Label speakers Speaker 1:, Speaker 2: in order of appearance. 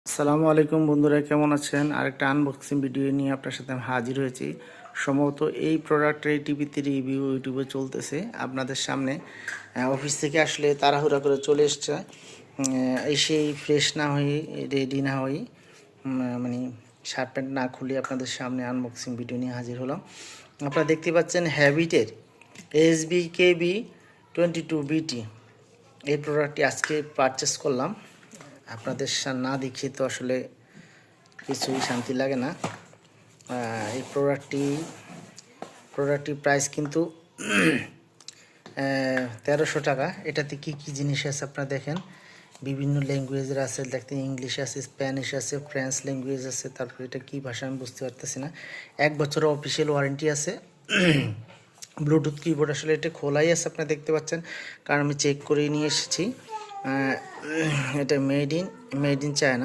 Speaker 1: আসসালামু আলাইকুম বন্ধুরা, কেমন আছেন? আরেকটা আনবক্সিং ভিডিও নিয়ে আপনার সাথে আমি হাজির হয়েছি। সম্ভবত এই প্রোডাক্টের এই টিভিতে রিভিউ ইউটিউবে চলতেছে আপনাদের সামনে। অফিস থেকে আসলে তাড়াহুড়া করে চলে এসছে, এসেই ফ্রেশ না হয়ে, রেডি না হয়ে, মানে শার্ট প্যান্ট না খুলে আপনাদের সামনে আনবক্সিং ভিডিও নিয়ে হাজির হলাম। আপনারা দেখতে পাচ্ছেন হ্যাবিটের HBKB22BT এই প্রোডাক্টটি আজকে পারচেস করলাম। আপনাদের না দেখিয়ে তো আসলে কিছুই শান্তি লাগে না। এই প্রোডাক্টটির প্রাইস কিন্তু 1300 টাকা। এটাতে কি কি জিনিস আছে আপনারা দেখেন, বিভিন্ন ল্যাঙ্গুয়েজের আছে, দেখতে ইংলিশ আছে, স্প্যানিশ আছে, ফ্রেঞ্চ ল্যাঙ্গুয়েজ আছে, তারপর এটা কী ভাষা আমি বুঝতে পারতেছি না। 1 বছরের অফিসিয়াল ওয়ারেন্টি আছে। ব্লুটুথ কিবোর্ড আসলে এটা খোলাই আছে, আপনারা দেখতে পাচ্ছেন, কারণ আমি চেক করে নিয়ে এসেছি। এটা মেড ইন চায়না।